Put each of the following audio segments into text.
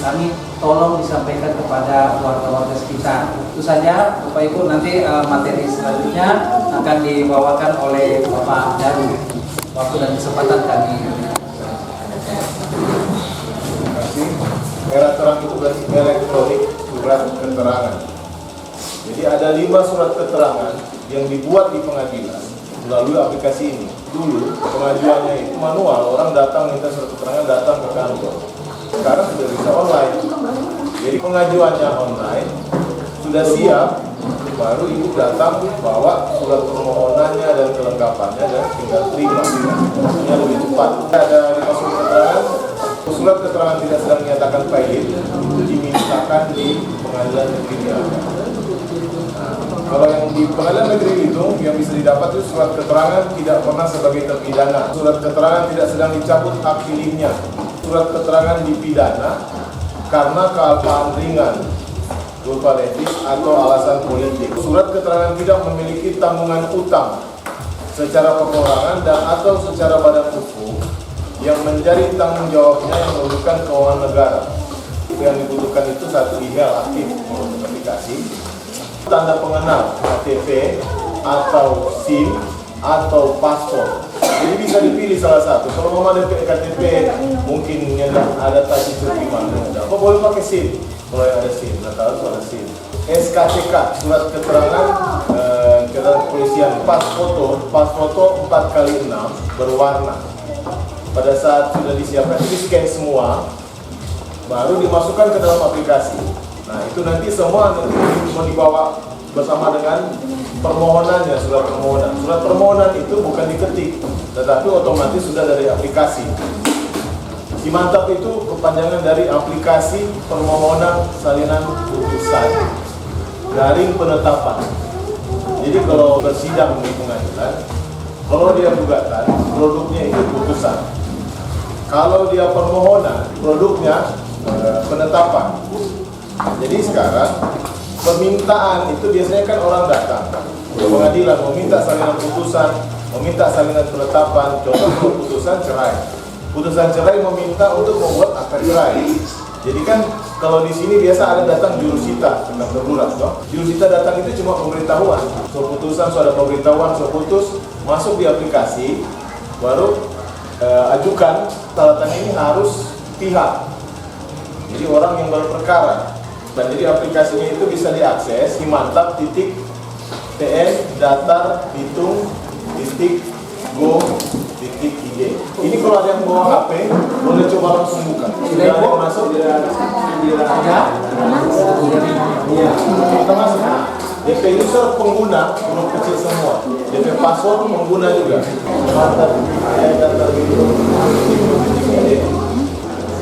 kami tolong disampaikan kepada warga-warga sekitar. Itu saja Bapak Ibu, nanti materi selanjutnya akan dibawakan oleh Bapak Daru. Waktu dan kesempatan kami. Terima kasih. Merah terang itu berarti elektronik surat keterangan. Jadi ada 5 surat keterangan yang dibuat di pengadilan melalui aplikasi ini. Dulu pengajuannya itu manual, orang datang minta surat keterangan datang ke kantor. Sekarang sudah bisa online. Jadi pengajuannya online, sudah siap, baru ibu datang bawa surat permohonannya dan kelengkapannya dan tinggal terima. Maksudnya lebih cepat. Ada 5 surat keterangan. Surat keterangan tidak sedang menyatakan valid itu dimintakan di pengadilan negeri Niaga. Kalau yang di pengadilan negeri itu yang bisa didapat itu surat keterangan tidak pernah sebagai terpidana. Surat keterangan tidak sedang dicabut hak pilihnya. Surat keterangan dipidana karena kealpaan ringan, culpa levis atau alasan politik. Surat keterangan tidak memiliki tanggungan utang secara perorangan dan atau secara badan hukum yang menjadi tanggung jawabnya yang merugikan keuangan negara. Yang dibutuhkan itu satu email aktif menggunakan aplikasi, tanda pengenal KTP atau SIM atau paspor. Jadi bisa dipilih salah satu. Kalau mau ada KTP mungkin yang ada tadi seperti mana, apa boleh pakai SIM. Kalau yang ada SIM, nah harus ada SIM. SKCK, surat keterangan kepolisian, pas foto 4x6 berwarna. Pada saat sudah disiapkan, di scan semua, baru dimasukkan ke dalam aplikasi. Nah itu nanti semua mau dibawa bersama dengan permohonannya, surat permohonan. Surat permohonan itu bukan diketik, tetapi otomatis sudah dari aplikasi. Simantap itu kepanjangan dari aplikasi permohonan salinan putusan garing penetapan. Jadi kalau bersidang di pengadilan, kalau dia gugatan, produknya itu putusan. Kalau dia permohonan, produknya penetapan. Jadi sekarang permintaan itu biasanya kan orang datang ke pengadilan meminta salinan putusan, meminta salinan penetapan. Contoh putusan cerai. Putusan cerai meminta untuk membuat akta cerai. Jadi kan kalau di sini biasa ada datang jurusita tentang darurat, toh. Jurusita datang itu cuma pemberitahuan. So putusan, so ada pemberitahuan, so putus, masuk di aplikasi, baru ajukan. Catatan ini harus pihak. Jadi orang yang berperkara. Dan jadi aplikasinya itu bisa diakses di mantap.tn datar hitung .go.id. Ini kalau ada yang bawa HP, boleh coba langsung buka. Sudah ada yang masuk? Iya. Kita masuk. DP user pengguna, huruf kecil semua. DP password pengguna juga. Datar hitung.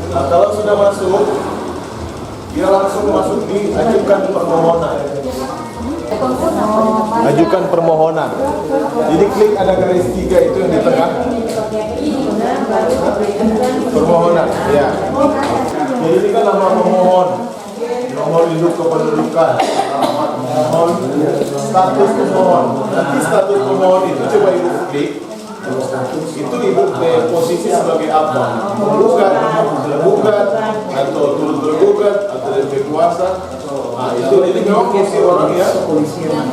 Nah, kalau sudah masuk, dia langsung masuk di ajukan permohonan. Ajukan permohonan. Jadi klik ada garis 3 itu yang di tengah. Permohonan, ya. Jadi ini kan nama pemohon, nomor induk kependudukan, alamat pemohon, status pemohon. Nanti status pemohon itu coba ibu klik. Itu ibu posisi sebagai apa? Menggugat, atau turut bergugat, atau dari kuasa. Nah, itu jadi memang posisi orang ya,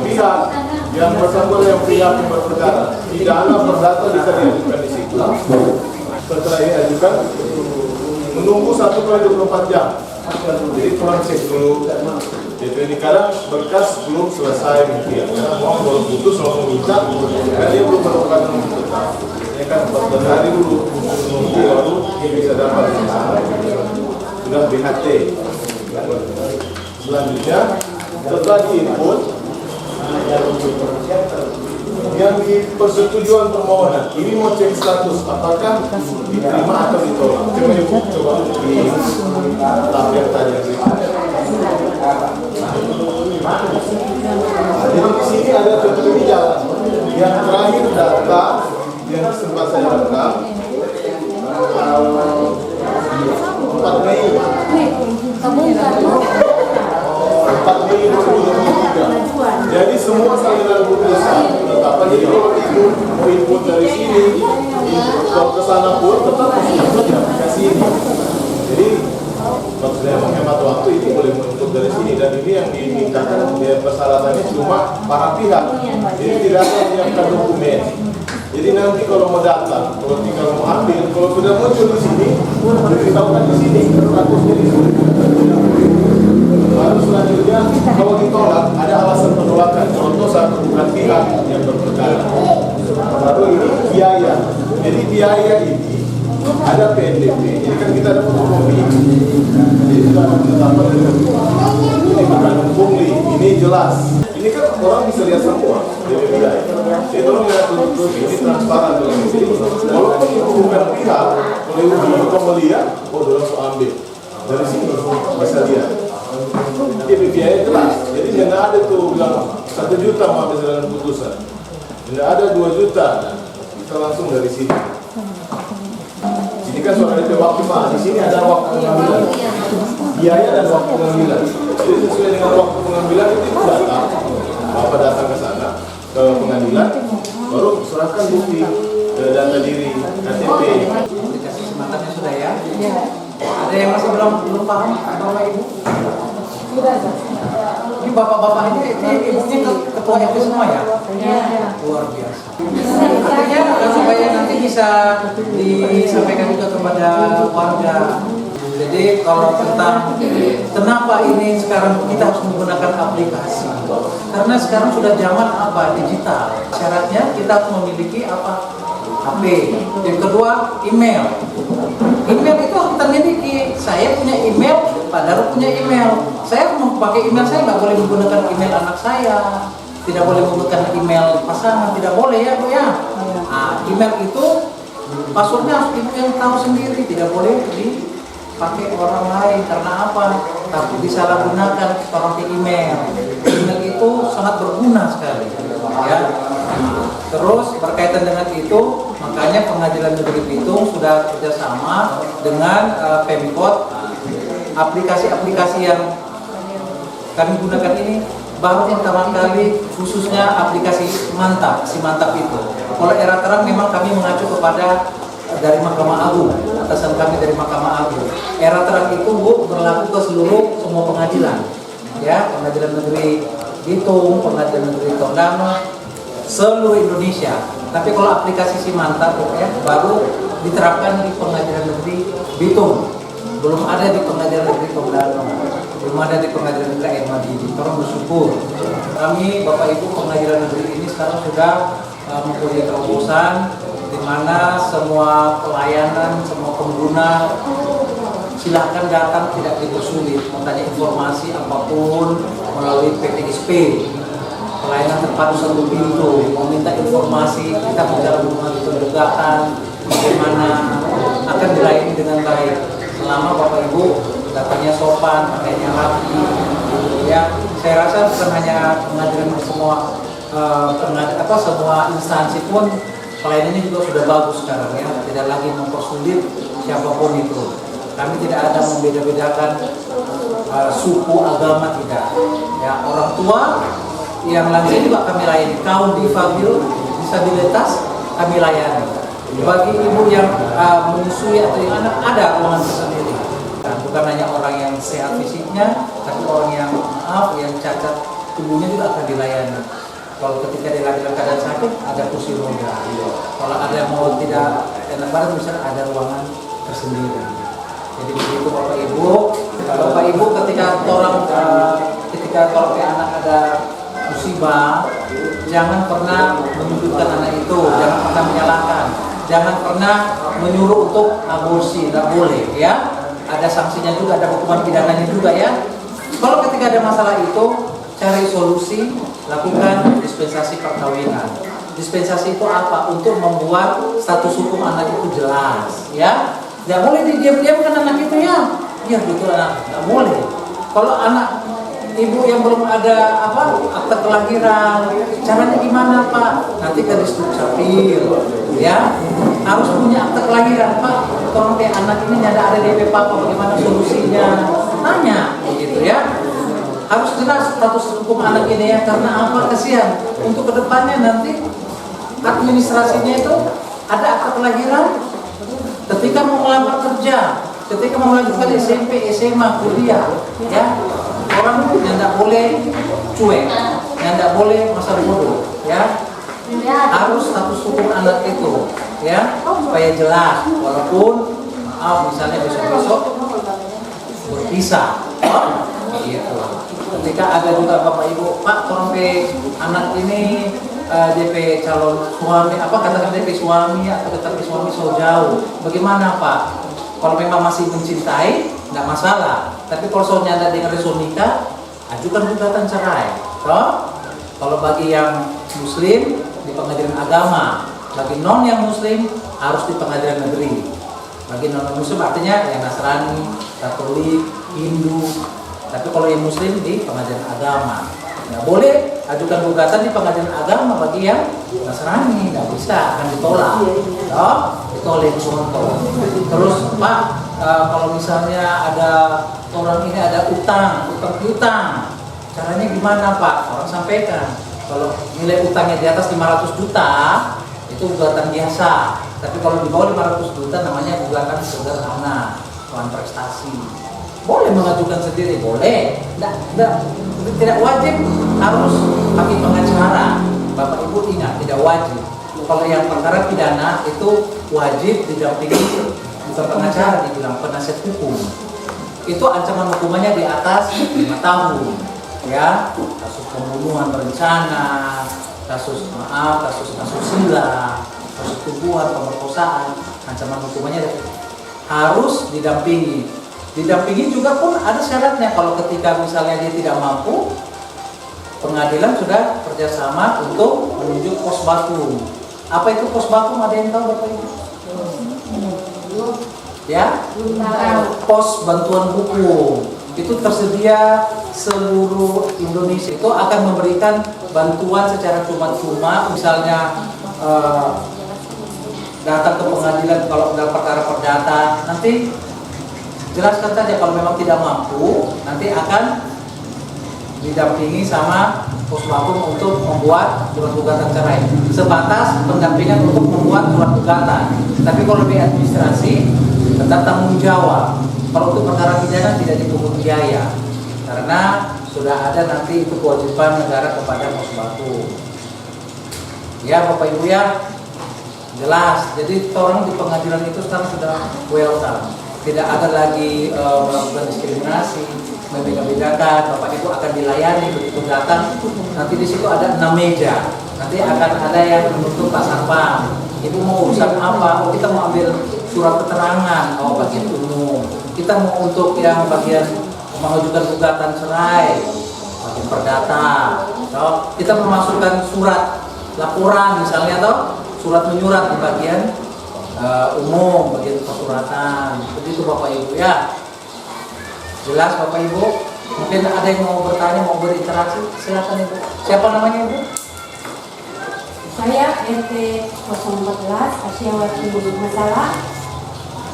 pihak yang bersangkutan yang pihak yang berperkara. Pidana perdata bisa diajukan di situ. Setelah diajukan, menunggu 1x24 jam. Jadi kurang cek dulu. Jadi kadang berkas belum selesai mungkin, karena mau baru putus langsung minta, karena dia belum melakukan tetap. Ini kan 14 hari dulu menunggu baru dia bisa dapat sudah BHT. Selanjutnya setelah diinput yang di persetujuan permohonan ini mau cek status apakah diterima atau ditolak. Coba ibu coba di tahap yang tadi. Jadi di sini ada contoh ini jalan. Yang terakhir data yang sempat saya rekam 4 Mei. 4 Mei 2023. Jadi semua salinan putusan penetapan. Jadi kalau ibu mau input dari sini, kalau ke sana pun tetap masih input di aplikasi ini. Jadi maksudnya dan ini yang dimintakan biaya persyaratannya cuma para pihak. Jadi tidak ada yang menyiapkan dokumen. Jadi nanti kalau mau datang, kalau tinggal mau ambil, kalau sudah muncul di sini, diberitahukan di sini, statusnya di sini. Lalu selanjutnya, kalau ditolak, ada alasan penolakan. Contoh satu bukan pihak yang berperkara. Lalu ini biaya. Jadi biaya ini ada PNBP. Jadi kan kita ada fotokopi. Jadi sudah ada penetapan. Ini bukan pungli. Ini jelas. Ini kan orang bisa lihat semua. Jadi tolong lihat dulu ini transparan dulu. Jadi walaupun itu bukan pihak, kalau pembelian, langsung ambil. Dari sini bisa lihat. Jadi biaya jelas. Jadi tidak ada tuh bilang 1 juta mau ambil jalan putusan. Tidak ada 2 juta. Kita langsung dari sini. Ini kan soal ada waktu mah. Di sini ada waktu pengambilan. Biaya dan waktu pengambilan. Jadi sesuai dengan waktu pengambilan itu datang. Bapak datang ke sana ke pengadilan, baru serahkan bukti data diri, KTP. Dikasih semangatnya sudah ya. Ada yang masih belum paham, Bapak Ibu? Ini bapak-bapak ini ibunya ketua RT semua ya? Luar biasa. Artinya supaya nanti bisa disampaikan juga kepada warga. Jadi kalau tentang kenapa ini sekarang kita harus menggunakan aplikasi, karena sekarang sudah zaman apa digital. Syaratnya kita harus memiliki apa? HP. Yang kedua email. Email itu harus kita miliki. Saya punya email, Pak Darul punya email. Saya mau pakai email, saya nggak boleh menggunakan email anak saya, tidak boleh menggunakan email pasangan, tidak boleh ya Bu ya. Nah, email itu passwordnya harus ibu yang tahu sendiri, tidak boleh dipakai orang lain. Karena apa? Takut disalahgunakan orang ke email. Email itu sangat berguna sekali, ya. Terus berkaitan dengan itu, makanya Pengadilan Negeri Bitung sudah kerjasama dengan Pemkot. Aplikasi-aplikasi yang kami gunakan ini baru pertama kali, khususnya aplikasi Mantap, si Mantap itu. Kalau Era Terang memang kami mengacu kepada dari Mahkamah Agung, atasan kami dari Mahkamah Agung. Era Terang itu Bu berlaku ke seluruh semua pengadilan, ya, Pengadilan Negeri Bitung, Pengadilan Negeri Tondano, seluruh Indonesia. Tapi kalau aplikasi si Mantap ya, baru diterapkan di Pengadilan Negeri Bitung, belum ada di Pengadilan Negeri Tondano, belum ada di Pengadilan Negeri Air Madidi. Tolong bersyukur. Kami Bapak Ibu Pengadilan Negeri ini sekarang sudah mempunyai terobosan di mana semua pelayanan, semua pengguna silahkan datang, tidak dipersulit, mau tanya informasi apapun melalui PTSP, pelayanan terpadu satu pintu, mau minta informasi, kita bicara mengenai pendegakan, bagaimana akan dilayani dengan baik. Selama Bapak Ibu datanya sopan, pakainya rapi, ya. Saya rasa bukan hanya pengadilan, semua semua instansi pun pelayanannya juga sudah bagus sekarang ya, tidak lagi mempersulit siapapun itu. Kami tidak ada membeda-bedakan suku, agama, tidak. Ya, orang tua yang lansia juga kami layani, kaum difabel, disabilitas kami layani. Bagi ibu yang menyusui atau yang anak, ada ruangan tersendiri. Dan bukan hanya orang yang sehat fisiknya, tapi orang yang yang cacat tubuhnya juga akan dilayani. Kalau ketika dia lagi dalam keadaan sakit, ada kursi roda. Kalau ada yang mau tidak enak badan, misalnya ada ruangan tersendiri. Jadi begitu Bapak Ibu. Bapak Ibu ketika tolong ke anak ada musibah, jangan pernah menyudutkan anak itu, jangan pernah menyalahkan, jangan pernah menyuruh untuk aborsi, tidak boleh ya. Ada sanksinya juga, ada hukuman pidananya juga ya. Kalau ketika ada masalah itu, cari solusi, lakukan dispensasi perkawinan. Dispensasi itu apa? Untuk membuat status hukum anak itu jelas ya. Tidak boleh didiam-diamkan anak itu ya. Iya betul anak, tidak boleh. Kalau anak ibu yang belum ada akte kelahiran, caranya gimana Pak? Nanti ke Dukcapil, ya harus punya akte kelahiran Pak. Tolong anak ini ada DP Papa, bagaimana solusinya? Tanya, gitu ya. Harus jelas status hukum anak ini ya, karena apa? Kasihan. Untuk kedepannya nanti administrasinya itu ada akte kelahiran. Ketika mau melamar kerja, ketika mau melanjutkan SMP, SMA, kuliah, ya orang yang tidak boleh cuek, yang tidak boleh masa bodoh, ya. Harus status hukum anak itu, ya, supaya jelas. Walaupun maaf misalnya besok-besok berpisah, gitu. Ketika ada juga bapak ibu, Pak, tolong anak ini DP calon suami, apa katakan DP suami atau DP suami so jauh, bagaimana Pak? Kalau memang masih mencintai, tidak masalah. Tapi kalau soalnya ada dengan resolusi nikah, ajukan gugatan cerai. Toh? Kalau bagi yang Muslim di pengadilan agama, bagi non yang Muslim harus di pengadilan negeri. Bagi non Muslim artinya yang Nasrani, Katolik, Hindu. Tapi kalau yang Muslim di pengadilan agama. Nggak boleh ajukan gugatan di pengadilan agama bagi yang Nasrani, nggak bisa, akan ditolak. Toh? Itu oleh contoh. Terus Pak, kalau misalnya ada orang ini ada utang piutang, caranya gimana Pak? Orang sampaikan, kalau nilai utangnya di atas 500 juta itu gugatan biasa. Tapi kalau di bawah 500 juta namanya gugatan sederhana, lawan prestasi. Boleh mengajukan sendiri, boleh. Tidak wajib harus pakai pengacara. Bapak Ibu ingat, tidak wajib. Kalau yang perkara pidana itu wajib didampingi bukan pengacara, dibilang penasihat hukum. Itu ancaman hukumannya di atas 5 tahun. Ya, kasus pembunuhan berencana, kasus asusila, kasus tubuhan, pemerkosaan, ancaman hukumannya harus didampingi. Didampingi juga pun ada syaratnya. Kalau ketika misalnya dia tidak mampu, pengadilan sudah kerjasama untuk menunjuk pos bakum. Apa itu pos bakum? Ada yang tahu Bapak Ibu? Ya, pos bantuan hukum itu tersedia seluruh Indonesia. Itu akan memberikan bantuan secara cuma-cuma. Misalnya datang ke pengadilan kalau dalam perkara perdata, nanti jelaskan saja kalau memang tidak mampu, nanti akan didampingi sama pos bakum untuk membuat surat gugatan cerai. Sebatas pendampingan untuk membuat surat gugatan. Tapi kalau di administrasi tetap tanggung jawab. Kalau untuk perkara pidana tidak dipungut biaya, karena sudah ada nanti itu kewajiban negara kepada pos bakum. Ya Bapak Ibu ya, jelas. Jadi orang di pengadilan itu sekarang sudah welcome. Tidak ada lagi melakukan diskriminasi, membeda-bedakan. Bapak Ibu akan dilayani begitu datang. Nanti di situ ada 6 meja. Nanti akan ada yang menuntut Pak Satpam. Ibu mau urusan apa? Oh, kita mau ambil surat keterangan. Oh, bagian umum. Kita mau untuk yang bagian mengajukan gugatan cerai, bagian perdata. So, kita memasukkan surat laporan misalnya, atau surat menyurat di bagian umum, bagian persuratan. Begitu Bapak Ibu ya. Jelas Bapak Ibu? Mungkin ada yang mau bertanya, mau berinteraksi, silakan Ibu. Siapa namanya Ibu? Saya RT 014 Asyawati Masalah.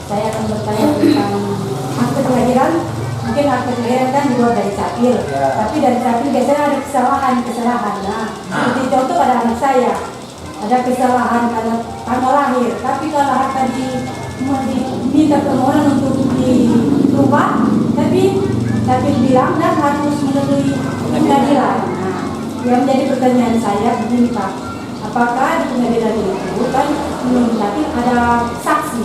Saya akan bertanya tentang akte kelahiran. Mungkin akte kelahiran kan dibuat dari capil, Ya. tapi dari capil biasanya ada kesalahan. Nah, seperti contoh pada anak saya, ada kesalahan pada tanggal lahir. Tapi kalau tadi diminta permohonan untuk dirubah, tapi bilang dan harus melalui pengadilan. Nah, yang menjadi pertanyaan saya begini Pak, apakah di pengadilan itu kan tapi ada saksi,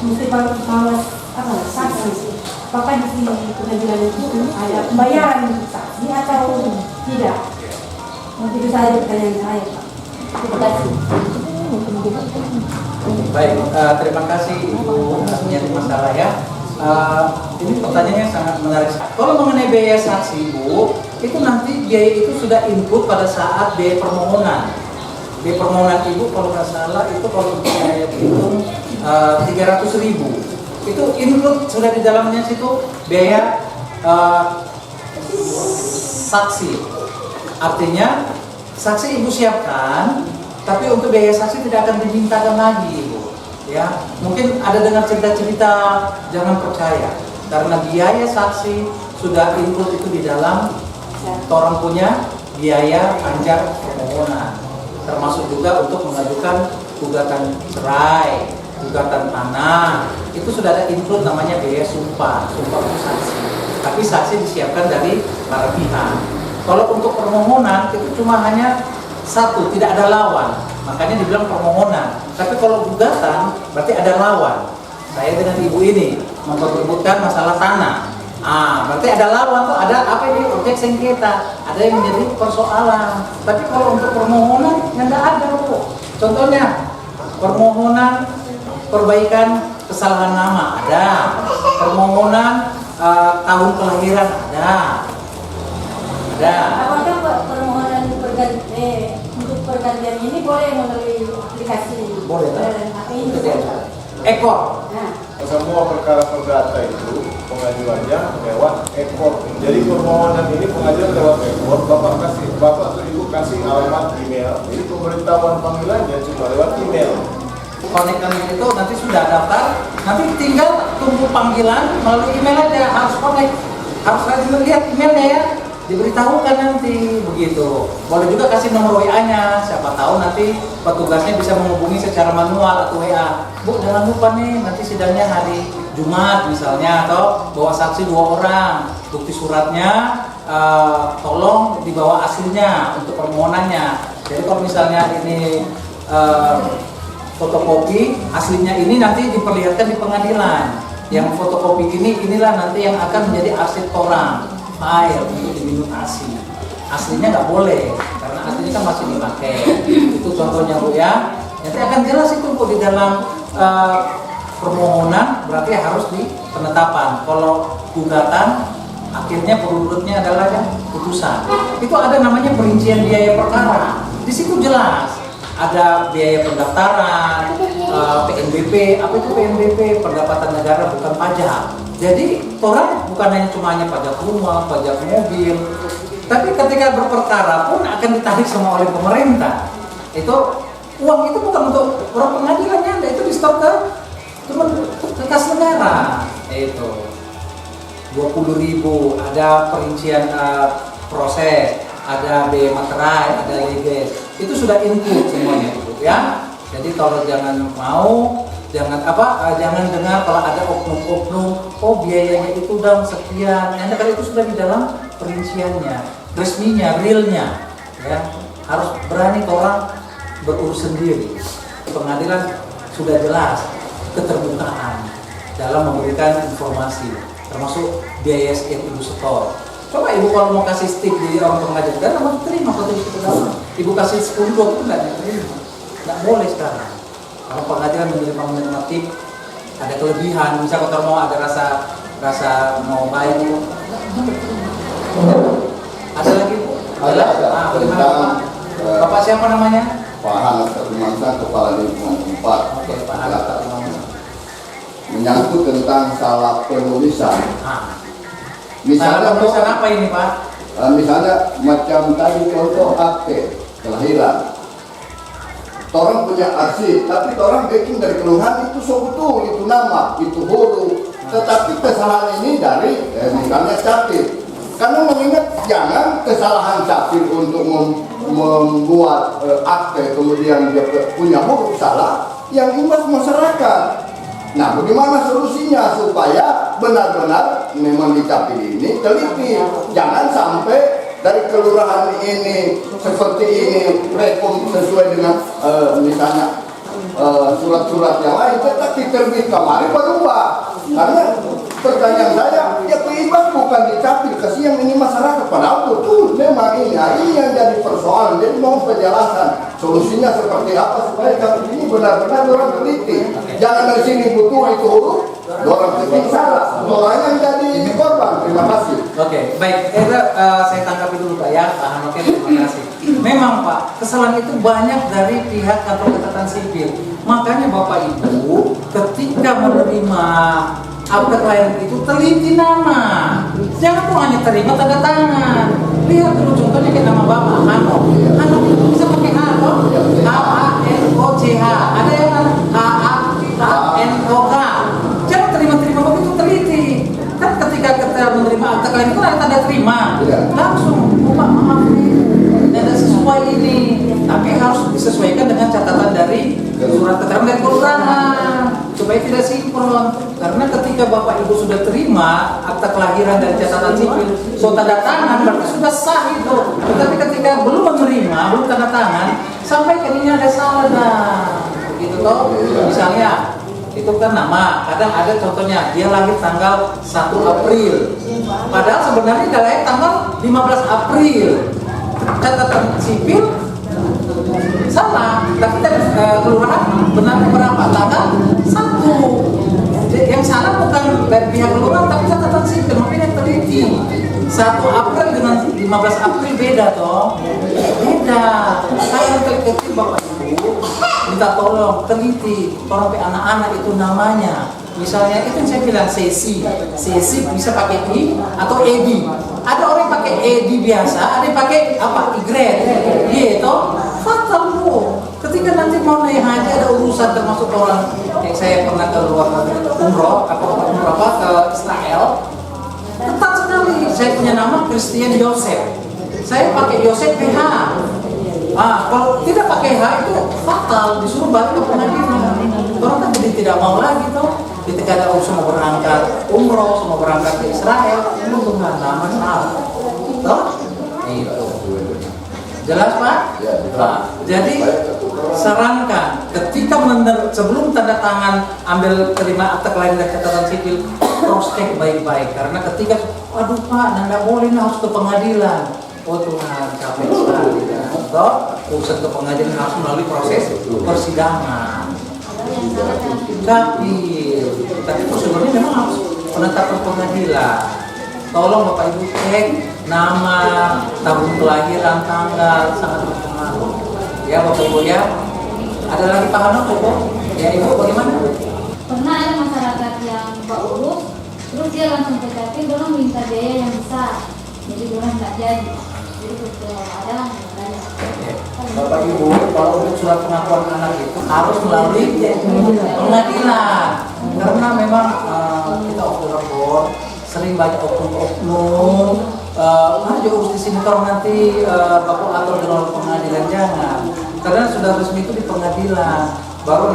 mesti bawa apa saksi? Apakah di pengadilan itu ada pembayaran untuk saksi atau tidak? Itu saja pertanyaan saya Pak. Terima kasih. Baik, terima kasih Ibu Asmiati Masalah ya. Ini pertanyaannya sangat menarik. Kalau mengenai biaya saksi Ibu, itu nanti biaya itu sudah input pada saat biaya permohonan. Biaya permohonan Ibu kalau nggak salah itu kalau biaya hitung 300.000. Itu input sudah di dalamnya situ biaya saksi. Artinya saksi Ibu siapkan, tapi untuk biaya saksi tidak akan dimintakan lagi Ibu. Ya, mungkin ada dengar cerita-cerita, jangan percaya, karena biaya saksi sudah input itu di dalam orang punya biaya panjang permohonan, termasuk juga untuk mengajukan gugatan cerai, gugatan tanah, itu sudah ada input namanya biaya sumpah saksi. tapi saksi disiapkan dari para pihak. Kalau untuk permohonan itu cuma hanya satu, tidak ada lawan, makanya dibilang permohonan. Tapi kalau gugatan berarti ada lawan. Saya dengan ibu ini memperebutkan masalah tanah. Berarti ada lawan tuh, ada apa ini, objek sengketa, ada yang menjadi persoalan. Tapi kalau untuk permohonan yang nggak ada Bu. Contohnya permohonan perbaikan kesalahan nama ada, permohonan tahun kelahiran ada. Apakah permohonan untuk pergantian ini boleh melalui aplikasi? Boleh. Apa ini? Ekor. Nah, Semua perkara perdata itu pengajuannya lewat ekor. Jadi permohonan ini pengajuan lewat ekor. Bapak atau ibu kasih alamat email. Jadi pemberitahuan panggilannya cuma lewat email. Konekkan itu nanti sudah daftar, nanti tinggal tunggu panggilan melalui email aja, harus connect, harus rajin lihat emailnya ya, diberitahukan nanti begitu. Boleh juga kasih nomor WA-nya, siapa tahu nanti petugasnya bisa menghubungi secara manual atau WA. Bu, jangan lupa nih nanti sidangnya hari Jumat misalnya, atau bawa saksi 2 orang, bukti suratnya tolong dibawa aslinya untuk permohonannya. Jadi kalau misalnya ini fotokopi aslinya ini nanti diperlihatkan di pengadilan. Yang fotokopi inilah nanti yang akan menjadi arsip orang file untuk diminutasi. Aslinya nggak boleh karena aslinya kan masih dipakai. Itu contohnya Bu ya. Nanti akan jelas itu Bu di dalam permohonan, berarti harus di penetapan. Kalau gugatan akhirnya urutnya adalah yang putusan. Itu ada namanya perincian biaya perkara. Di situ jelas. Ada biaya pendaftaran, PNBP, apa itu PNBP? Pendapatan negara bukan pajak. Jadi orang bukan hanya pajak rumah, pajak mobil, tapi ketika berperkara pun akan ditarik semua oleh pemerintah. Itu uang itu bukan untuk orang pengadilannya, itu di-store ke kas negara. Itu 20.000, ada perincian proses, ada biaya materai, ada leges. Itu sudah include semuanya itu ya. Jadi kalau jangan dengar kalau ada oknum-oknum, oh biayanya itu udah sekian. Karena itu sudah di dalam perinciannya, resminya, realnya ya. Harus berani orang berurus sendiri. Pengadilan sudah jelas keterbukaan dalam memberikan informasi, termasuk biaya yang ibu setor. Coba ibu kalau mau kasih stick di orang pengadilan, mau diterima kalau itu ke dalam. Ibu kasih 10-20 nggak diterima, nggak boleh sekarang. Kalau pengadilan menerima tip ada kelebihan, misalnya kalau mau ada rasa mau baik, ada lagi Bu? Ada. Tentang Bapak siapa namanya? Pak Hanas Termangsa, Kepala Lingkungan 4. Oke, Pak Hanas Termangsa. Menyangkut tentang salah penulisan. Misalnya Misalnya penulisan apa ini Pak? Misalnya macam tadi contoh akte kelahiran. Orang punya arsip, tapi orang bikin dari keluhan itu betul, itu nama, itu huruf. Tetapi kesalahan ini dari misalnya capil. Karena mengingat jangan kesalahan capil untuk membuat akte kemudian dia punya huruf salah yang imbas masyarakat. Nah, bagaimana solusinya supaya benar-benar memang di capil ini teliti, jangan sampai dari kelurahan ini seperti ini rekom sesuai dengan misalnya surat-surat yang lain tetapi terbit kemarin berubah. Karena pertanyaan saya, ya keimbang bukan dicapil, kasihan ini masyarakat, padahal betul memang ini yang jadi persoalan. Jadi mau penjelasan solusinya seperti apa supaya kami ini benar-benar orang teliti. Jangan dari sini butuh itu huruf, orang ketik salah, orang yang jadi korban. Terima kasih. Oke, baik. Saya tanggapi dulu Pak ya, Pak Hanoke, terima kasih. Memang Pak, kesalahan itu banyak dari pihak kantor catatan sipil. Makanya Bapak Ibu ketika menerima akte kelahiran itu teliti nama. Jangan tuh hanya terima tanda tangan. Lihat dulu contohnya kayak nama Bapak Hanok. Hanok itu bisa pakai H toh? H-A-N-O-C-H. Ada yang H-A-N-O-K. Jangan terima-terima begitu, teliti. Kan ketika kita menerima akte kelahiran itu ada tanda terima. Langsung, Pak maaf nih, tidak sesuai ini. Tapi harus disesuaikan dengan catatan dari surat keterangan dari kelurahan supaya supaya tidak sinkron. Karena ketika Bapak Ibu sudah terima akta kelahiran dan catatan sipil, so tanda tangan berarti sudah sah itu. Tetapi ketika belum menerima, belum tanda tangan, sampai ini ada salah begitu toh. Misalnya itu kan nama, kadang ada contohnya dia lahir tanggal 1 April, padahal sebenarnya dia lahir tanggal 15 April. Catatan sipil salah, tapi dari kelurahan benarnya berapa? Tanggal 1. Yang salah bukan dari pihak kelurahan, tapi catatan sipil. Makanya teliti 1 April dengan 15 April beda toh, beda. Saya teliti Bapak Ibu minta tolong teliti orang anak-anak itu namanya. Misalnya itu yang saya bilang sesi bisa pakai I atau edi. Ada orang pakai edi biasa, ada yang pakai apa? Igret. Gitu. Fatal bu. Ketika nanti mau naik haji ada urusan termasuk orang yang saya pernah ke luar negeri umroh ke Israel. Ketat sekali. Saya punya nama Christian Yosef. Saya pakai Yosef PH. Kalau tidak pakai H itu fatal, disuruh balik ke pengadilan. Orang kan jadi tidak mau lagi toh. Ketika ada urusan mau berangkat umroh, mau berangkat ke Israel, itu bukan nama salah. Toh? Itu. Jelas Pak? Ya, jadi sarankan ketika sebelum tanda tangan ambil terima akta kelahiran dan catatan sipil, cross check baik-baik. Karena ketika aduh Pak, nggak boleh harus ke pengadilan. Oh Tuhan, capek sekali. Toh, urusan ke pengadilan harus melalui proses persidangan. Tapi prosedurnya memang harus penetapan pengadilan. Tolong Bapak Ibu cek nama, tahun kelahiran, tanggal, sangat berpengaruh. Ya Bapak Ibu ya. Ada lagi Pak Hano, Bu? Ya Ibu bagaimana? Pernah ada masyarakat yang urus, terus dia langsung ke KP, dorong minta biaya yang besar, jadi dorong nggak jadi. Jadi ada banyak. Bapak Ibu, kalau untuk surat pengakuan anak itu harus melalui pengadilan. Karena memang kita oknum sering banyak oknum. Maju urus di sini kalau nanti Bapak atur dengan pengadilan, jangan. Karena sudah resmi itu di pengadilan. Baru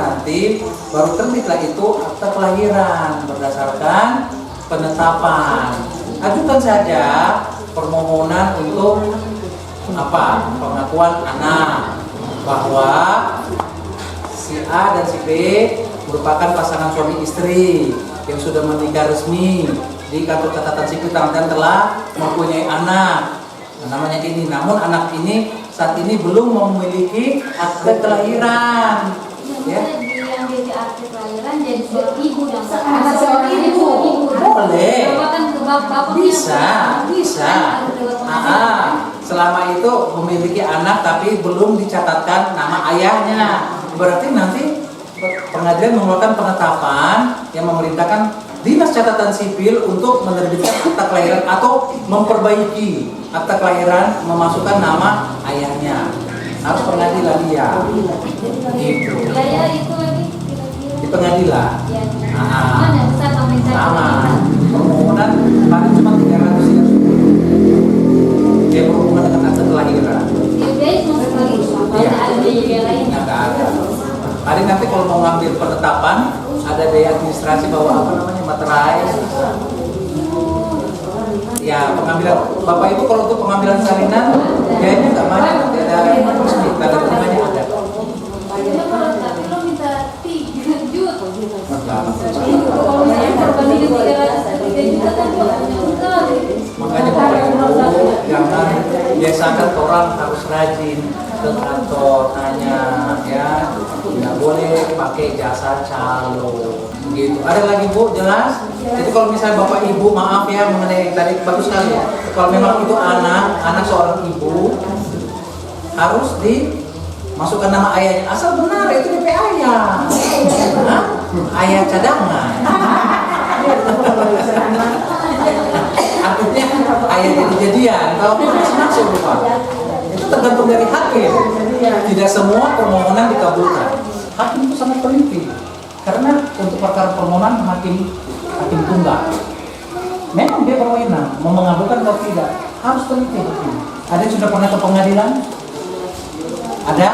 terbitlah itu akta kelahiran berdasarkan penetapan. Ajukan saja permohonan untuk pengakuan anak bahwa si A dan si B merupakan pasangan suami istri yang sudah menikah resmi di kantor catatan sipil dan telah mempunyai anak. Namanya ini, namun anak ini saat ini belum memiliki akte kelahiran. Ya. Yang jadi akte kelahiran jadi seorang ibu dan Anak seorang ibu. Boleh. Bisa. Selama itu memiliki anak tapi belum dicatatkan nama ayahnya, berarti nanti pengadilan mengeluarkan penetapan yang memerintahkan dinas catatan sipil untuk menerbitkan akta kelahiran atau memperbaiki akta kelahiran memasukkan nama ayahnya. Harus pengadilan dia. Gitu. Biaya itu lagi kira-kira Di pengadilan. ya. Ah. Mana besar pemerintah Sama. kita. Permohonan paling cuma 300. Dia berhubungan dengan akta kelahiran. Biaya cuma sekali. Iya. Ada biaya lain. Nggak ada. Paling nanti kalau mau ngambil penetapan ada biaya administrasi bawa materai. Ya pengambilan Bapak Ibu kalau untuk pengambilan salinan biayanya nggak banyak, nanti ada resmi tanda terimanya ada. Ya, tapi lo minta 3 juta. Kalau Nah, misalnya korban ini 3 juta kan banyak sekali. makanya Bapak Ibu jangan biasakan orang harus rajin ke kantor tanya ya, nggak boleh pakai jasa calo gitu. Ada lagi Bu, jelas? Jadi kalau misalnya Bapak Ibu maaf ya mengenai tadi bagus sekali ya. Kalau memang itu anak seorang ibu harus dimasukkan nama ayahnya asal benar itu DP ayah. Hah? Ayah cadangan. Artinya ayah jadi-jadian. Kalau masing-masing Pak. Itu tergantung dari hakim. Tidak semua permohonan dikabulkan. Hakim itu sangat teliti. Karena untuk perkara permohonan hakim tunggal. Memang dia berwenang mau mengabulkan atau tidak harus teliti hakim. Ada yang sudah pernah ke pengadilan? Ada?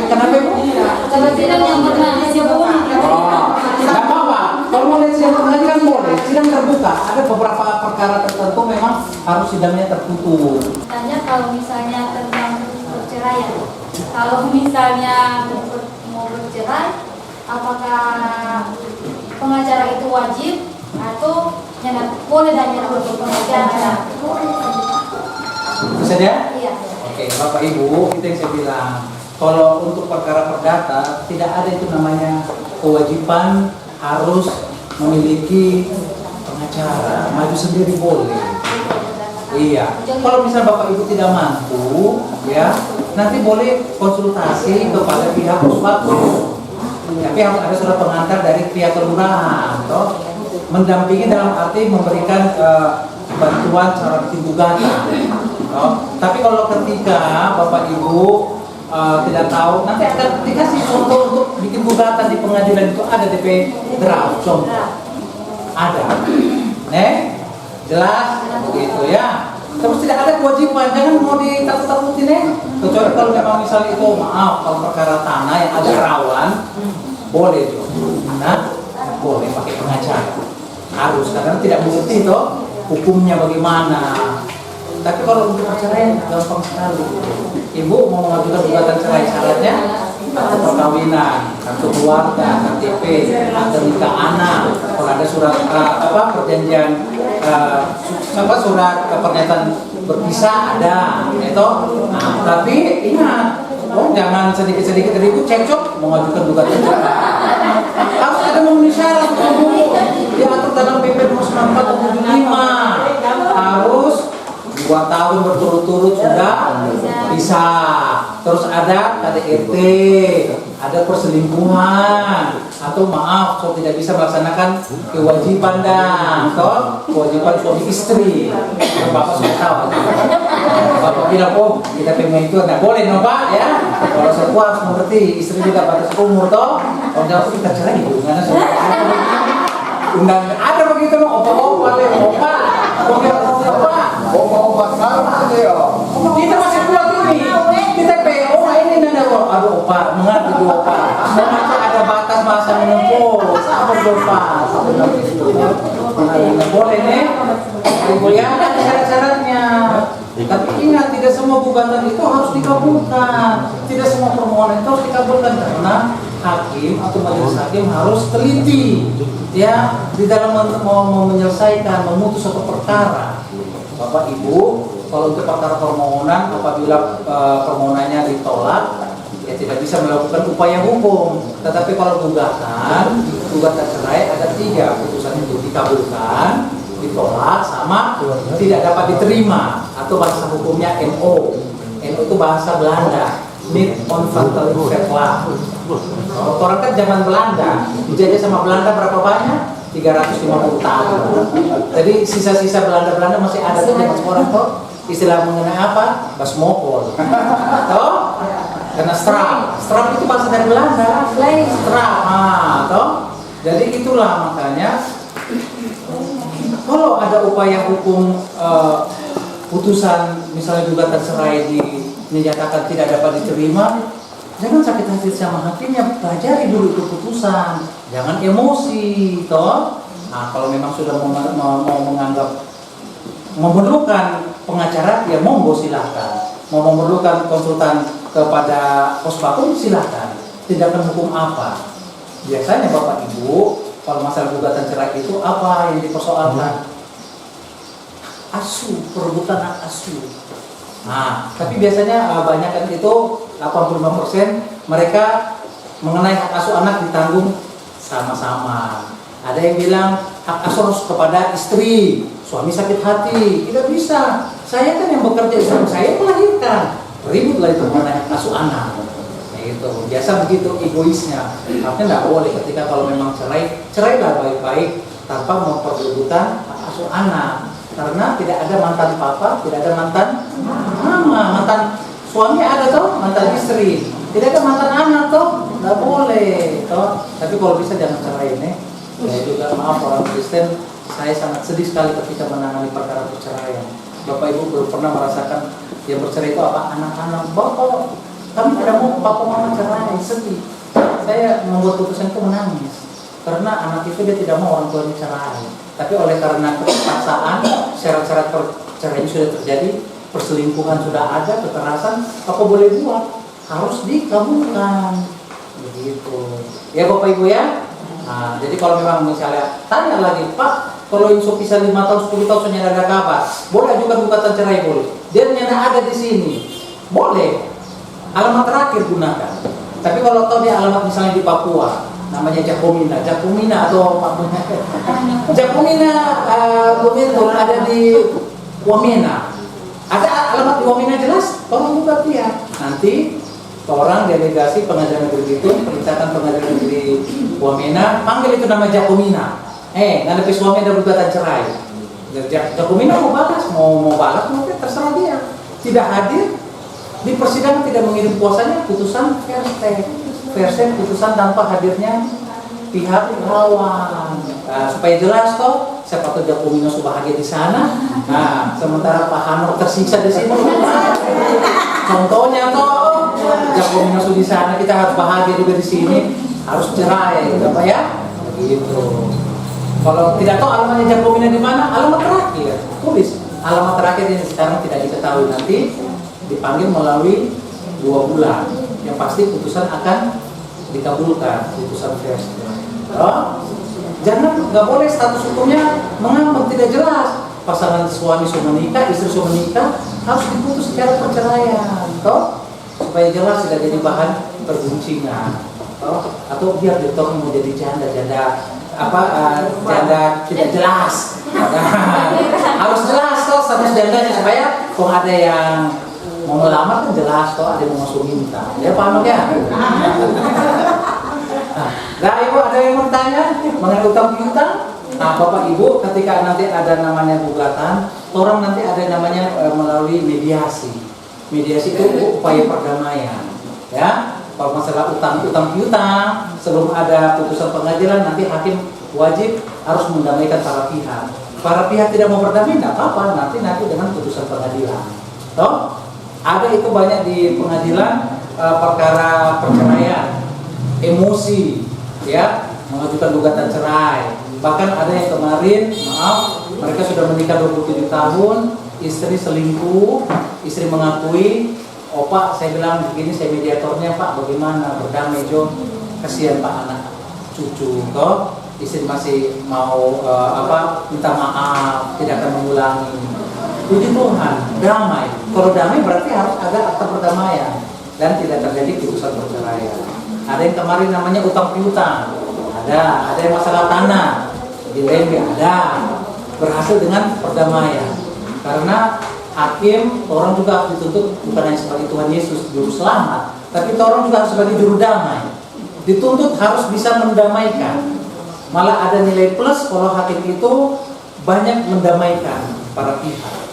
Kenapa Bu? Kalau sidang yang pernah dibunuh. Nggak apa-apa. Kalau mau lihat sidang pengadilan kan boleh. Sidang terbuka. Ada beberapa perkara tertentu memang harus sidangnya tertutup. Tanya kalau misalnya tentang perceraian. Kalau misalnya mau bercerai, apakah pengacara itu wajib atau boleh hanya untuk pengacara? Bisa ya? Iya. Oke, Bapak Ibu, itu yang saya bilang. Kalau untuk perkara perdata tidak ada itu namanya kewajiban harus memiliki pengacara. Maju sendiri boleh. Iya. Kalau misalnya Bapak Ibu tidak mampu, ya nanti boleh konsultasi kepada pihak puskesmas. Tapi harus ada surat pengantar dari pihak kelurahan, toh mendampingi dalam arti memberikan bantuan cara bikin gugatan. Tapi kalau ketika Bapak Ibu tidak tahu, nanti akan dikasih contoh untuk bikin gugatan di pengadilan itu ada DP draft contoh. Ada. Jelas begitu ya. Terus tidak ada kewajiban, jangan mau ditakut-takutin kecuali kalau memang misalnya itu maaf kalau perkara tanah yang agak rawan boleh juga. Nah, boleh pakai pengacara. Harus karena tidak mengerti toh hukumnya bagaimana. Tapi kalau untuk perceraian gampang sekali. Ibu mau mengajukan gugatan cerai, syaratnya atau perkawinan, kartu keluarga, KTP, atau nikah anak, kalau ada surat perjanjian surat pernyataan berpisah ada, itu. Nah, tapi ingat, jangan sedikit-sedikit ribut cekcok mengajukan gugatan cerai. Harus ada memenuhi syarat diatur dalam PP nomor 94 atau 75. Harus 2 tahun berturut-turut sudah bisa. Terus ada KDRT, ada perselingkuhan, atau maaf, so tidak bisa melaksanakan kewajiban kewajiban suami istri. Bapak sudah tahu. Bapak bilang, kita pengen itu, nggak boleh, no Pak ya. Kalau saya harus mengerti, istri juga batas umur toh. Kalau jauh kita cerai, gimana sih? Undang ada begitu no, opa-opa deh, opa. Opa-opa sama deh. Kita masih kuat ini. Kita PO ini nanda aduh opa, mengerti opa. Masa ada batas masa menempuh. Sabar opa. Nggak boleh nih. Ibu ya ada syarat-syaratnya. Tapi ingat tidak semua gugatan itu harus dikabulkan. Tidak semua permohonan itu harus dikabulkan karena hakim atau majelis hakim harus teliti ya di dalam mau menyelesaikan memutus suatu perkara. Bapak Ibu, kalau untuk perkara permohonan apabila permohonannya ditolak ya tidak bisa melakukan upaya hukum. Tetapi kalau gugatan cerai ada 3 putusan itu dikabulkan, ditolak, sama tidak dapat diterima atau bahasa hukumnya NO. NO itu bahasa Belanda, niet onverantwoordelijk verklaar. Orang kan zaman Belanda, dijajah sama Belanda berapa banyak? 350 tahun. Jadi sisa-sisa Belanda masih ada tuh zaman sekarang tuh. Istilah mengenai apa? Basmopol. Toh? Karena strap itu bahasa dari Belanda. Strap, toh? Jadi itulah makanya kalau ada upaya hukum putusan misalnya gugatan cerai dinyatakan tidak dapat diterima, jangan sakit hati sama hakimnya, pelajari dulu itu putusan, jangan emosi, toh. Nah, kalau memang sudah mau menganggap memerlukan pengacara, ya monggo silahkan. Mau memerlukan konsultan kepada pospakum silahkan. Tindakan hukum apa? Biasanya Bapak Ibu, kalau masalah gugatan cerai itu apa yang dipersoalkan? Asuh, perebutan hak asuh. Nah, tapi biasanya banyak kan itu 85% mereka mengenai hak asuh anak ditanggung sama-sama. Ada yang bilang hak asuh harus kepada istri, suami sakit hati, tidak bisa. Saya kan yang bekerja, istri saya melahirkan. Ributlah itu mengenai hak asuh anak. Itu biasa begitu egoisnya. Artinya nggak boleh ketika kalau memang cerailah baik-baik tanpa memperdudukan hak asuh anak. Karena tidak ada mantan papa, tidak ada mantan mama, mantan suami ada toh, mantan istri, tidak ada mantan anak toh, nggak boleh toh. Tapi kalau bisa jangan cerai nih. Saya juga maaf orang Kristen, saya sangat sedih sekali ketika menangani perkara perceraian. Bapak Ibu belum pernah merasakan yang bercerai itu apa? Anak-anak bapak, kami tidak mau papa mama cerai, sedih. saya membuat putusan itu menangis karena anak itu dia tidak mau orang tuanya cerai, tapi oleh karena kepaksaan syarat-syarat perceraian sudah terjadi, perselingkuhan sudah ada, kekerasan, apa boleh buat, harus dikabulkan begitu ya Bapak Ibu ya. Nah, jadi kalau memang misalnya tanya lagi, Pak, kalau insya bisa 5 tahun 10 tahun sudah ada kabar, boleh ajukan gugatan cerai, boleh, dia ternyata ada di sini, boleh, alamat terakhir gunakan. Tapi kalau tahu dia alamat misalnya di Papua, namanya Jakomina atau Jakomina Lumentur ada di Wamena, ada alamat di Wamena jelas, tolong buka dia. Nanti orang delegasi pengadilan negeri itu perintahkan pengadilan negeri Wamena panggil itu nama Jakomina. Ngadepin suami ada gugatan cerai. Jakomina mau balas, mau terserah dia. Tidak hadir di persidangan, tidak mengirim kuasanya, putusan versi putusan tanpa hadirnya pihak lawan. Supaya jelas toh, siapa tahu Jakomina bahagia di sana. Nah, sementara Pak Hanor tersiksa di sini. Contohnya toh, Jakomina di sana, kita harus bahagia juga di sini, harus cerai, gitu Pak ya. Begitu. Kalau tidak tahu alamatnya Jakomina di mana, alamat terakhir tulis. Alamat terakhir yang sekarang tidak diketahui, nanti dipanggil melalui 2 bulan. Yang pasti putusan akan dikabulkan, putusan versi. Jangan, nggak boleh status hukumnya mengambang, tidak jelas. Pasangan suami sudah menikah, istri sudah menikah, harus diputus secara perceraian, toh, supaya jelas tidak jadi bahan perguncingan, toh, atau biar dia mau jadi janda tidak jelas. Harus jelas toh status jandanya, supaya kalau ada yang mau melamar kan jelas toh, ada yang mau masuk minta. Ya paham ya? Nah, Ibu ada yang mau tanya mengenai utang piutang? Nah, Bapak Ibu ketika nanti ada namanya gugatan, orang nanti ada namanya melalui mediasi. Mediasi itu upaya perdamaian. Ya, kalau masalah utang piutang sebelum ada putusan pengadilan, nanti hakim wajib harus mendamaikan para pihak. Para pihak tidak mau berdamai, tidak apa-apa, nanti dengan putusan pengadilan. Toh, ada itu banyak di pengadilan perkara perceraian, emosi, ya, mengajukan gugatan cerai. Bahkan ada yang kemarin, maaf, mereka sudah menikah 27 tahun, istri selingkuh, istri mengakui, oh Pak, saya bilang begini, saya mediatornya Pak, bagaimana, berdamai Jo, kasihan Pak anak cucu, toh, istri masih mau minta maaf, tidak akan mengulangi. Puji Tuhan, damai. Kalau damai berarti harus ada akta perdamaian dan tidak terjadi putusan perceraian. Ada yang kemarin namanya utang piutang, ada yang masalah tanah di Lembe, ada, berhasil dengan perdamaian. Karena hakim, orang juga harus dituntut bukan hanya sebagai Tuhan Yesus juru selamat, tapi orang juga harus sebagai juru damai. Dituntut harus bisa mendamaikan. Malah ada nilai plus kalau hakim itu banyak mendamaikan para pihak.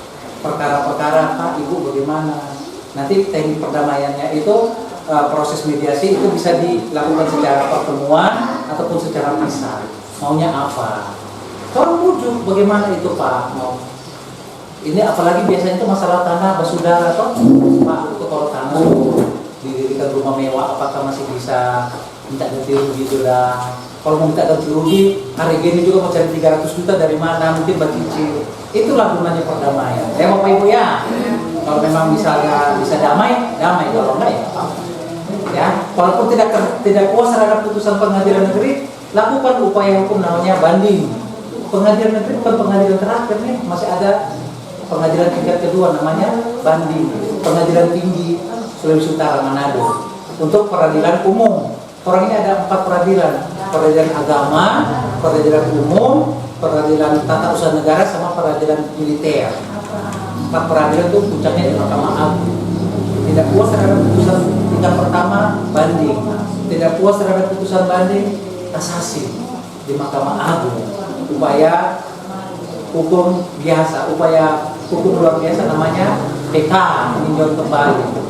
Perkara-perkara, Pak, Ibu bagaimana? Nanti teknik perdamaiannya itu proses mediasi itu bisa dilakukan secara pertemuan ataupun secara pisah. Maunya apa? Tolong bujuk bagaimana itu Pak? Mau ini apalagi biasanya itu masalah tanah basudara toh. Pak, itu kalau tanah didirikan rumah mewah, apakah masih bisa minta ganti rugi itu dah? Kalau mau minta ganti rugi, hari ini juga mau cari 300 juta dari mana? Mungkin bercicil. Itulah gunanya perdamaian. Ya Bapak Ibu ya. Kalau memang misalnya bisa damai, kalau enggak ya apa. Ya, walaupun tidak puas terhadap putusan pengadilan negeri, lakukan upaya hukum namanya banding. Pengadilan negeri bukan pengadilan terakhir nih, masih ada pengadilan tingkat kedua namanya banding. Pengadilan tinggi Sulawesi Utara Manado untuk peradilan umum. Orang ini ada 4 peradilan: peradilan agama, peradilan umum, peradilan tata usaha negara, sama peradilan militer. 4 peradilan itu puncaknya di Mahkamah Agung. Tidak puas terhadap putusan tingkat pertama, banding. Tidak puas terhadap putusan banding, kasasi di Mahkamah Agung. Upaya hukum biasa, upaya hukum luar biasa namanya PK, meninjau kembali.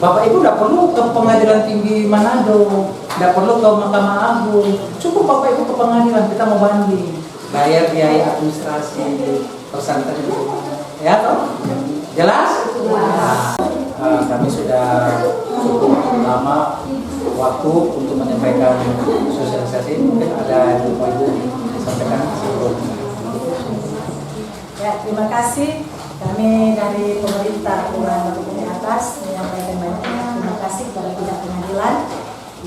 Bapak Ibu tidak perlu ke pengadilan tinggi Manado, tidak perlu ke Mahkamah Agung. Cukup Bapak Ibu ke pengadilan, kita mau banding, bayar biaya administrasi, pesantren itu. Ya toh? Jelas? Nah, kami sudah cukup lama waktu untuk menyampaikan sosialisasi. Mungkin ada yang mau Ibu sampaikan sebelum. Ya, terima kasih. Kami dari pemerintah Kelurahan Batu Putih Atas menyampaikan banyak terima kasih kepada pihak pengadilan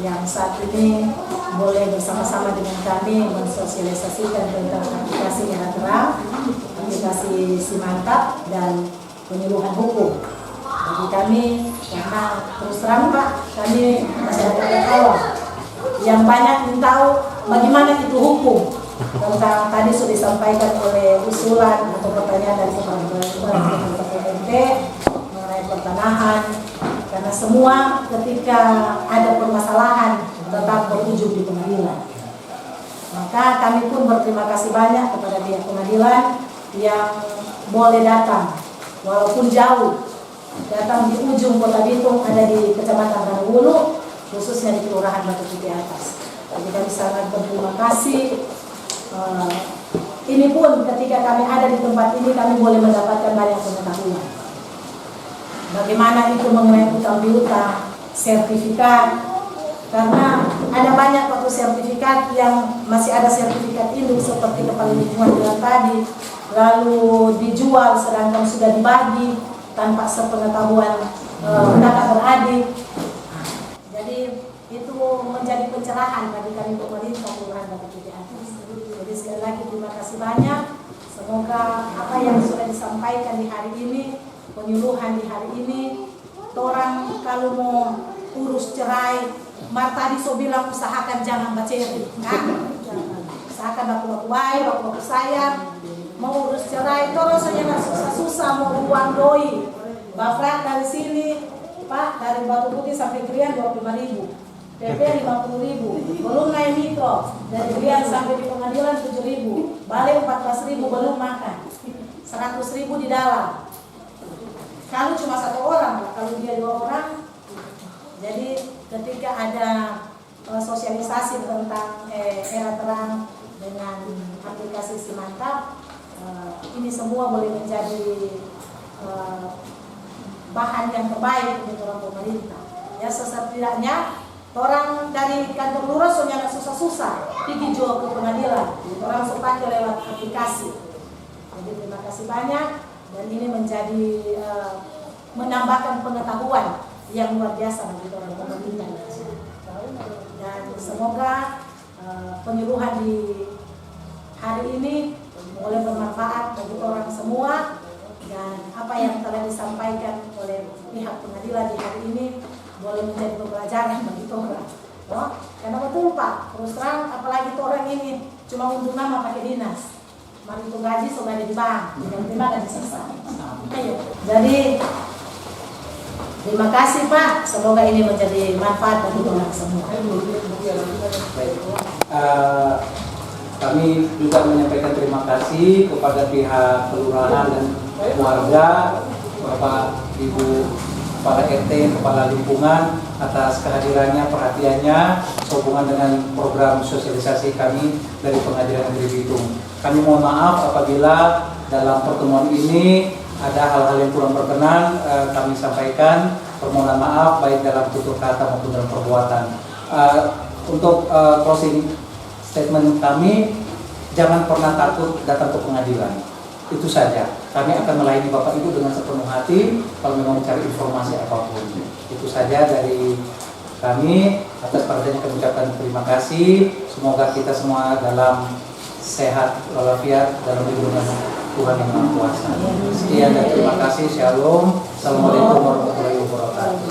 yang saat ini boleh bersama-sama dengan kami mensosialisasikan tentang aplikasi Era Terang, aplikasi Simantap, dan penyuluhan hukum. Bagi kami, karena terus terang Pak, kami masyarakat awam yang banyak ingin tahu bagaimana itu hukum. Tentang tadi sudah disampaikan oleh usulan atau pertanyaan dari Kepala PMT mengenai pertanahan, karena semua ketika ada permasalahan tetap berujung di pengadilan. Maka kami pun berterima kasih banyak kepada pihak pengadilan yang boleh datang walaupun jauh, datang di ujung Kota Bitung, ada di Kecamatan Ranggulu, khususnya di Kelurahan Batu Putih Atas. Jadi kami sangat berterima kasih. Ini pun ketika kami ada di tempat ini, kami boleh mendapatkan banyak pengetahuan. Bagaimana itu mengenai utang piutang, sertifikat, karena ada banyak waktu sertifikat yang masih ada sertifikat induk seperti kepala lingkungan bilang tadi, lalu dijual sedangkan sudah dibagi tanpa sepengetahuan kakak beradik. Jadi itu menjadi pencerahan bagi kami pemerintah Kelurahan Batu Putih Atas. Jadi sekali lagi terima kasih banyak. Semoga apa yang sudah disampaikan di hari ini, penyuluhan di hari ini, orang kalau mau urus cerai, tadi so bilang usahakan jangan baceri, kan? Usahakan baku-baku baik, baku-baku sayang. Mau urus cerai, orang saja susah-susah mau uang doi. Bafrak dari sini, Pak, dari Batu Putih sampai Krian 25.000. PP 50.000, belum naik mikro, dari Krian sampai di pengadilan 7.000, balik 14.000, belum makan, 100.000 di dalam. Kalau cuma satu orang, kalau dia 2 orang, jadi ketika ada sosialisasi tentang Era Terang dengan aplikasi Simantap, ini semua boleh menjadi bahan yang terbaik untuk orang pemerintah. Ya, setidaknya orang dari kantor lurah soalnya susah-susah pergi jual ke pengadilan, orang sepakai lewat aplikasi. Jadi terima kasih banyak, dan ini menjadi menambahkan pengetahuan yang luar biasa bagi orang pemerintah. Dan semoga penyuluhan di hari ini boleh bermanfaat bagi orang semua, dan apa yang telah disampaikan oleh pihak pengadilan di hari ini boleh menjadi pembelajaran bagi orang. Oh, karena betul Pak, terus terang apalagi orang ini cuma untuk nama pakai dinas. Mari itu gaji sudah ada di bank, tidak terima gaji sisa. Jadi terima kasih Pak, semoga ini menjadi manfaat bagi orang semua. Kami juga menyampaikan terima kasih kepada pihak kelurahan dan keluarga, Bapak Ibu Kepala RT, Kepala Lingkungan, atas kehadirannya, perhatiannya sehubungan dengan program sosialisasi kami dari Pengadilan Negeri Bitung. Kami mohon maaf apabila dalam pertemuan ini ada hal-hal yang kurang berkenan, kami sampaikan permohonan maaf baik dalam tutur kata maupun dalam perbuatan. Untuk closing statement kami, jangan pernah takut datang ke pengadilan. Itu saja. Kami akan melayani Bapak Ibu dengan sepenuh hati kalau memang mencari informasi apapun. Itu saja dari kami. Atas perhatiannya kami ucapkan terima kasih. Semoga kita semua dalam sehat walafiat dalam lindungan Tuhan Yang Maha Kuasa. Sekian dan terima kasih. Shalom. Assalamualaikum warahmatullahi wabarakatuh.